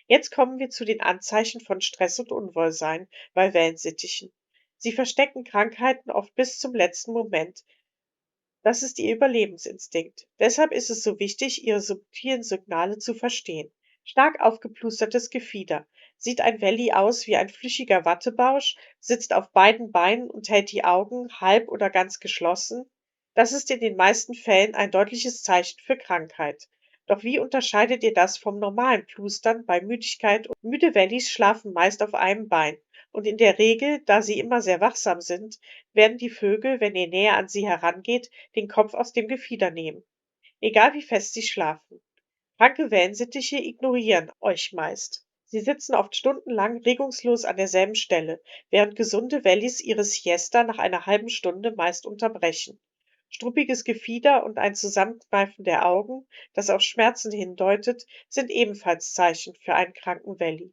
Jetzt kommen wir zu den Anzeichen von Stress und Unwohlsein bei Wellensittichen. Sie verstecken Krankheiten oft bis zum letzten Moment. Das ist ihr Überlebensinstinkt. Deshalb ist es so wichtig, ihre subtilen Signale zu verstehen. Stark aufgeplustertes Gefieder. Sieht ein Welli aus wie ein flüchiger Wattebausch, sitzt auf beiden Beinen und hält die Augen halb oder ganz geschlossen? Das ist in den meisten Fällen ein deutliches Zeichen für Krankheit. Doch wie unterscheidet ihr das vom normalen Plustern bei Müdigkeit? Müde Wellis schlafen meist auf einem Bein. Und in der Regel, da sie immer sehr wachsam sind, werden die Vögel, wenn ihr näher an sie herangeht, den Kopf aus dem Gefieder nehmen, egal wie fest sie schlafen. Kranke Wellensittiche ignorieren euch meist. Sie sitzen oft stundenlang regungslos an derselben Stelle, während gesunde Wellis ihre Siesta nach einer halben Stunde meist unterbrechen. Struppiges Gefieder und ein Zusammenkneifen der Augen, das auf Schmerzen hindeutet, sind ebenfalls Zeichen für einen kranken Welli.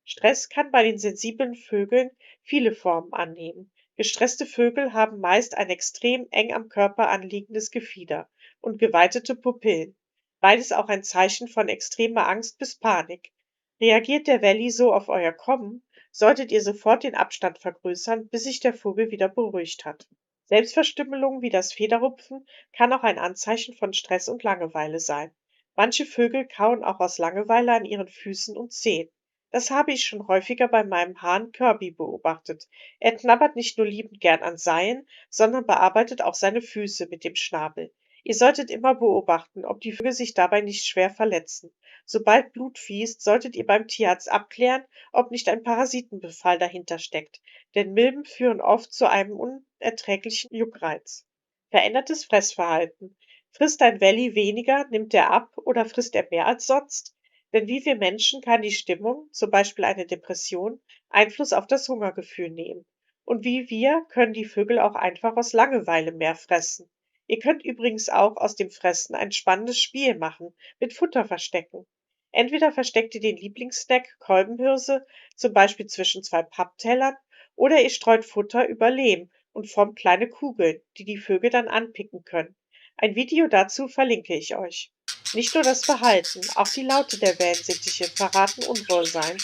Stress kann bei den sensiblen Vögeln viele Formen annehmen. Gestresste Vögel haben meist ein extrem eng am Körper anliegendes Gefieder und geweitete Pupillen, beides auch ein Zeichen von extremer Angst bis Panik. Reagiert der Welli so auf euer Kommen, solltet ihr sofort den Abstand vergrößern, bis sich der Vogel wieder beruhigt hat. Selbstverstümmelung wie das Federrupfen kann auch ein Anzeichen von Stress und Langeweile sein. Manche Vögel kauen auch aus Langeweile an ihren Füßen und Zehen. Das habe ich schon häufiger bei meinem Hahn Kirby beobachtet. Er knabbert nicht nur liebend gern an Seilen, sondern bearbeitet auch seine Füße mit dem Schnabel. Ihr solltet immer beobachten, ob die Vögel sich dabei nicht schwer verletzen. Sobald Blut fließt, solltet ihr beim Tierarzt abklären, ob nicht ein Parasitenbefall dahinter steckt, denn Milben führen oft zu einem unerträglichen Juckreiz. Verändertes Fressverhalten. Frisst ein Welli weniger, nimmt er ab oder frisst er mehr als sonst? Denn wie wir Menschen kann die Stimmung, zum Beispiel eine Depression, Einfluss auf das Hungergefühl nehmen. Und wie wir können die Vögel auch einfach aus Langeweile mehr fressen. Ihr könnt übrigens auch aus dem Fressen ein spannendes Spiel machen, mit Futter verstecken. Entweder versteckt ihr den Lieblingssnack Kolbenhirse, zum Beispiel zwischen zwei Papptellern, oder ihr streut Futter über Lehm und formt kleine Kugeln, die die Vögel dann anpicken können. Ein Video dazu verlinke ich euch. Nicht nur das Verhalten, auch die Laute der Wellensittiche verraten Unwohlsein,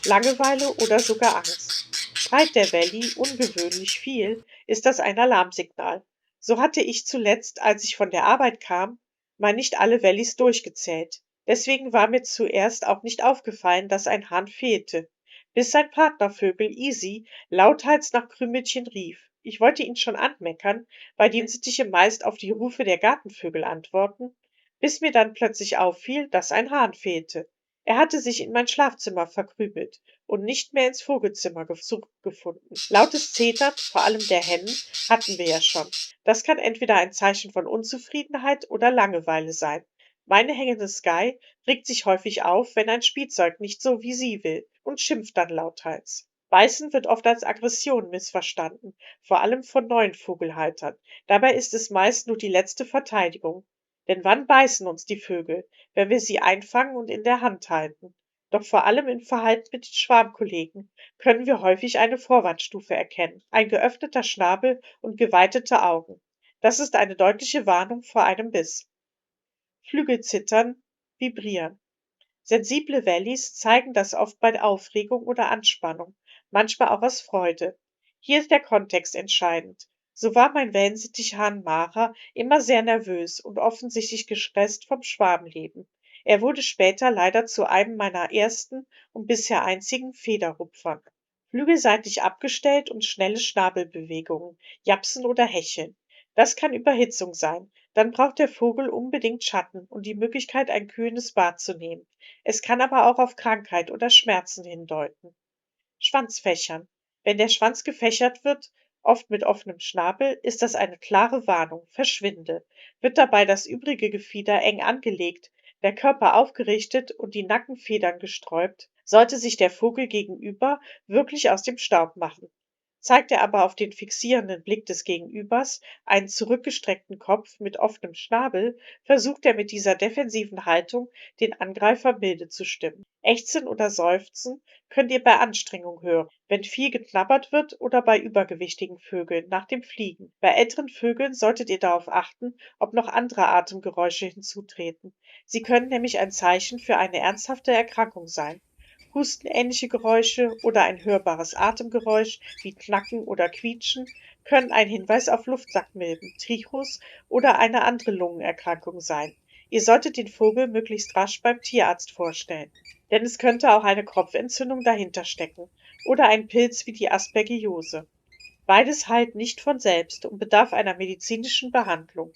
Langeweile oder sogar Angst. Schreit der Welli ungewöhnlich viel, ist das ein Alarmsignal. So hatte ich zuletzt, als ich von der Arbeit kam, mal nicht alle Wellis durchgezählt. Deswegen war mir zuerst auch nicht aufgefallen, dass ein Hahn fehlte, bis sein Partnervögel Easy lauthals nach Krümelchen rief. Ich wollte ihn schon anmeckern, weil die Sittiche meist auf die Rufe der Gartenvögel antworten, bis mir dann plötzlich auffiel, dass ein Hahn fehlte. Er hatte sich in mein Schlafzimmer verkrümelt und nicht mehr ins Vogelzimmer zurückgefunden. Lautes Zetern, vor allem der Hennen, hatten wir ja schon. Das kann entweder ein Zeichen von Unzufriedenheit oder Langeweile sein. Meine hängende Sky regt sich häufig auf, wenn ein Spielzeug nicht so wie sie will und schimpft dann lauthals. Beißen wird oft als Aggression missverstanden, vor allem von neuen Vogelhaltern. Dabei ist es meist nur die letzte Verteidigung. Denn wann beißen uns die Vögel? Wenn wir sie einfangen und in der Hand halten. Doch vor allem im Verhalten mit den Schwarmkollegen können wir häufig eine Vorwarnstufe erkennen. Ein geöffneter Schnabel und geweitete Augen. Das ist eine deutliche Warnung vor einem Biss. Flügelzittern, vibrieren. Sensible Wellis zeigen das oft bei Aufregung oder Anspannung, manchmal auch aus Freude. Hier ist der Kontext entscheidend. So war mein Wellensittichhahn Mara immer sehr nervös und offensichtlich gestresst vom Schwarmleben. Er wurde später leider zu einem meiner ersten und bisher einzigen Federrupfern. Flügel seitlich abgestellt und schnelle Schnabelbewegungen, Japsen oder Hecheln. Das kann Überhitzung sein. Dann braucht der Vogel unbedingt Schatten und die Möglichkeit, ein kühlendes Bad zu nehmen. Es kann aber auch auf Krankheit oder Schmerzen hindeuten. Schwanzfächern. Wenn der Schwanz gefächert wird, oft mit offenem Schnabel, ist das eine klare Warnung. Verschwinde. Wird dabei das übrige Gefieder eng angelegt, der Körper aufgerichtet und die Nackenfedern gesträubt, sollte sich der Vogel gegenüber wirklich aus dem Staub machen. Zeigt er aber auf den fixierenden Blick des Gegenübers, einen zurückgestreckten Kopf mit offenem Schnabel, versucht er mit dieser defensiven Haltung, den Angreifer milde zu stimmen. Ächzen oder Seufzen könnt ihr bei Anstrengung hören, wenn viel geknabbert wird oder bei übergewichtigen Vögeln nach dem Fliegen. Bei älteren Vögeln solltet ihr darauf achten, ob noch andere Atemgeräusche hinzutreten. Sie können nämlich ein Zeichen für eine ernsthafte Erkrankung sein. Hustenähnliche Geräusche oder ein hörbares Atemgeräusch wie Knacken oder Quietschen können ein Hinweis auf Luftsackmilben, Trichus oder eine andere Lungenerkrankung sein. Ihr solltet den Vogel möglichst rasch beim Tierarzt vorstellen, denn es könnte auch eine Kopfentzündung dahinter stecken oder ein Pilz wie die Aspergillose. Beides heilt nicht von selbst und bedarf einer medizinischen Behandlung.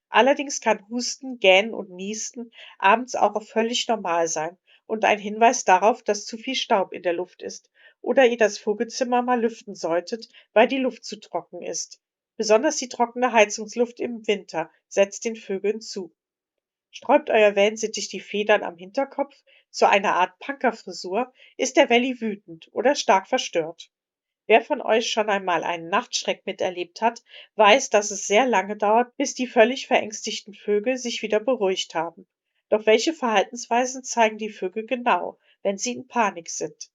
Allerdings kann Husten, Gähnen und Niesten abends auch völlig normal sein und ein Hinweis darauf, dass zu viel Staub in der Luft ist oder ihr das Vogelzimmer mal lüften solltet, weil die Luft zu trocken ist. Besonders die trockene Heizungsluft im Winter setzt den Vögeln zu. Sträubt euer Wellensittich die Federn am Hinterkopf zu einer Art Punkerfrisur, ist der Welli wütend oder stark verstört. Wer von euch schon einmal einen Nachtschreck miterlebt hat, weiß, dass es sehr lange dauert, bis die völlig verängstigten Vögel sich wieder beruhigt haben. Doch welche Verhaltensweisen zeigen die Vögel genau, wenn sie in Panik sind?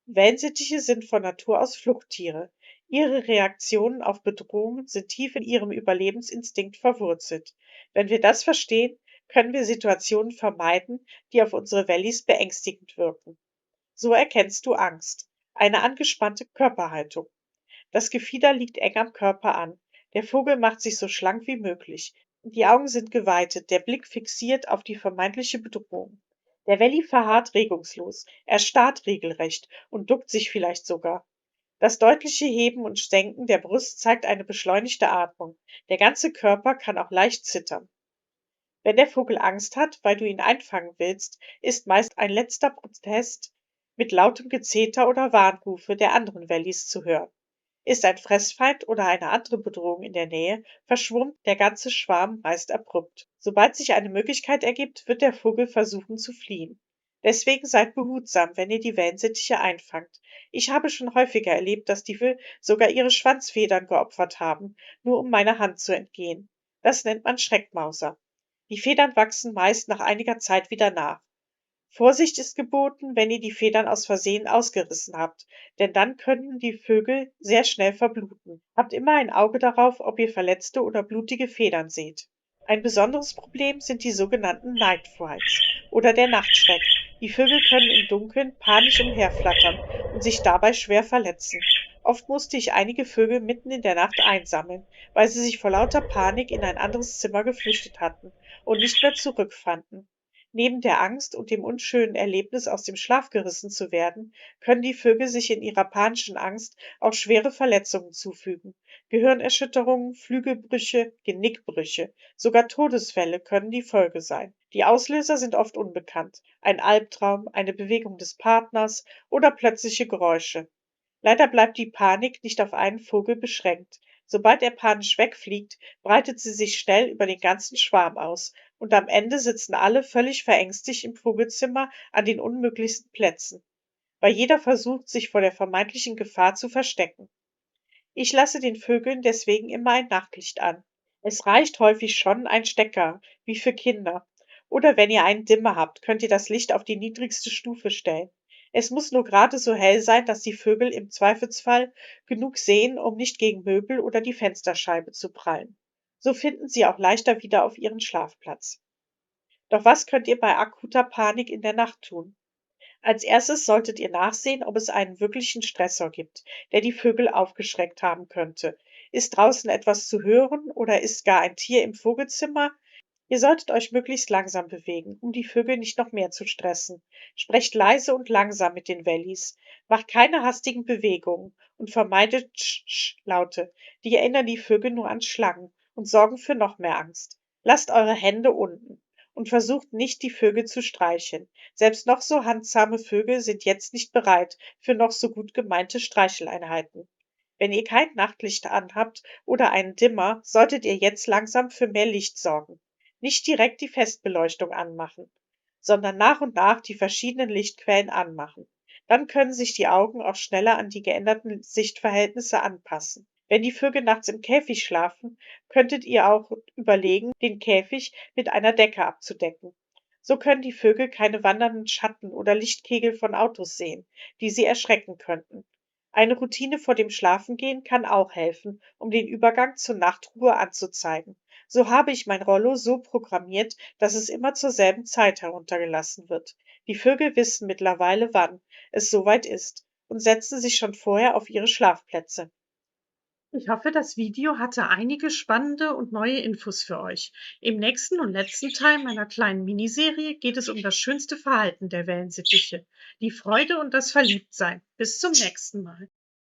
Wellensittiche sind von Natur aus Fluchttiere. Ihre Reaktionen auf Bedrohungen sind tief in ihrem Überlebensinstinkt verwurzelt. Wenn wir das verstehen, können wir Situationen vermeiden, die auf unsere Wellis beängstigend wirken. So erkennst du Angst. Eine angespannte Körperhaltung. Das Gefieder liegt eng am Körper an. Der Vogel macht sich so schlank wie möglich. Die Augen sind geweitet, der Blick fixiert auf die vermeintliche Bedrohung. Der Welli verharrt regungslos. Er starrt regelrecht und duckt sich vielleicht sogar. Das deutliche Heben und Senken der Brust zeigt eine beschleunigte Atmung. Der ganze Körper kann auch leicht zittern. Wenn der Vogel Angst hat, weil du ihn einfangen willst, ist meist ein letzter Protest mit lautem Gezeter oder Warnrufe der anderen Wellis zu hören. Ist ein Fressfeind oder eine andere Bedrohung in der Nähe, verschwimmt der ganze Schwarm meist abrupt. Sobald sich eine Möglichkeit ergibt, wird der Vogel versuchen zu fliehen. Deswegen seid behutsam, wenn ihr die Wellensittiche einfangt. Ich habe schon häufiger erlebt, dass die Vögel sogar ihre Schwanzfedern geopfert haben, nur um meiner Hand zu entgehen. Das nennt man Schreckmauser. Die Federn wachsen meist nach einiger Zeit wieder nach. Vorsicht ist geboten, wenn ihr die Federn aus Versehen ausgerissen habt, denn dann können die Vögel sehr schnell verbluten. Habt immer ein Auge darauf, ob ihr verletzte oder blutige Federn seht. Ein besonderes Problem sind die sogenannten Night Frights oder der Nachtschreck. Die Vögel können im Dunkeln panisch umherflattern und sich dabei schwer verletzen. Oft musste ich einige Vögel mitten in der Nacht einsammeln, weil sie sich vor lauter Panik in ein anderes Zimmer geflüchtet hatten und nicht mehr zurückfanden. Neben der Angst und dem unschönen Erlebnis, aus dem Schlaf gerissen zu werden, können die Vögel sich in ihrer panischen Angst auch schwere Verletzungen zufügen. Gehirnerschütterungen, Flügelbrüche, Genickbrüche, sogar Todesfälle können die Folge sein. Die Auslöser sind oft unbekannt. Ein Albtraum, eine Bewegung des Partners oder plötzliche Geräusche. Leider bleibt die Panik nicht auf einen Vogel beschränkt. Sobald er panisch wegfliegt, breitet sie sich schnell über den ganzen Schwarm aus, und am Ende sitzen alle völlig verängstigt im Vogelzimmer an den unmöglichsten Plätzen, weil jeder versucht, sich vor der vermeintlichen Gefahr zu verstecken. Ich lasse den Vögeln deswegen immer ein Nachtlicht an. Es reicht häufig schon ein Stecker, wie für Kinder. Oder wenn ihr einen Dimmer habt, könnt ihr das Licht auf die niedrigste Stufe stellen. Es muss nur gerade so hell sein, dass die Vögel im Zweifelsfall genug sehen, um nicht gegen Möbel oder die Fensterscheibe zu prallen. So finden sie auch leichter wieder auf ihren Schlafplatz. Doch was könnt ihr bei akuter Panik in der Nacht tun? Als erstes solltet ihr nachsehen, ob es einen wirklichen Stressor gibt, der die Vögel aufgeschreckt haben könnte. Ist draußen etwas zu hören oder ist gar ein Tier im Vogelzimmer? Ihr solltet euch möglichst langsam bewegen, um die Vögel nicht noch mehr zu stressen. Sprecht leise und langsam mit den Wellis. Macht keine hastigen Bewegungen und vermeidet Sch-Sch-Laute. Die erinnern die Vögel nur an Schlangen und sorgen für noch mehr Angst. Lasst eure Hände unten und versucht nicht, die Vögel zu streicheln. Selbst noch so handsame Vögel sind jetzt nicht bereit für noch so gut gemeinte Streicheleinheiten. Wenn ihr kein Nachtlicht anhabt oder einen Dimmer, solltet ihr jetzt langsam für mehr Licht sorgen. Nicht direkt die Festbeleuchtung anmachen, sondern nach und nach die verschiedenen Lichtquellen anmachen. Dann können sich die Augen auch schneller an die geänderten Sichtverhältnisse anpassen. Wenn die Vögel nachts im Käfig schlafen, könntet ihr auch überlegen, den Käfig mit einer Decke abzudecken. So können die Vögel keine wandernden Schatten oder Lichtkegel von Autos sehen, die sie erschrecken könnten. Eine Routine vor dem Schlafengehen kann auch helfen, um den Übergang zur Nachtruhe anzuzeigen. So habe ich mein Rollo so programmiert, dass es immer zur selben Zeit heruntergelassen wird. Die Vögel wissen mittlerweile, wann es soweit ist und setzen sich schon vorher auf ihre Schlafplätze. Ich hoffe, das Video hatte einige spannende und neue Infos für euch. Im nächsten und letzten Teil meiner kleinen Miniserie geht es um das schönste Verhalten der Wellensittiche, die Freude und das Verliebtsein. Bis zum nächsten Mal.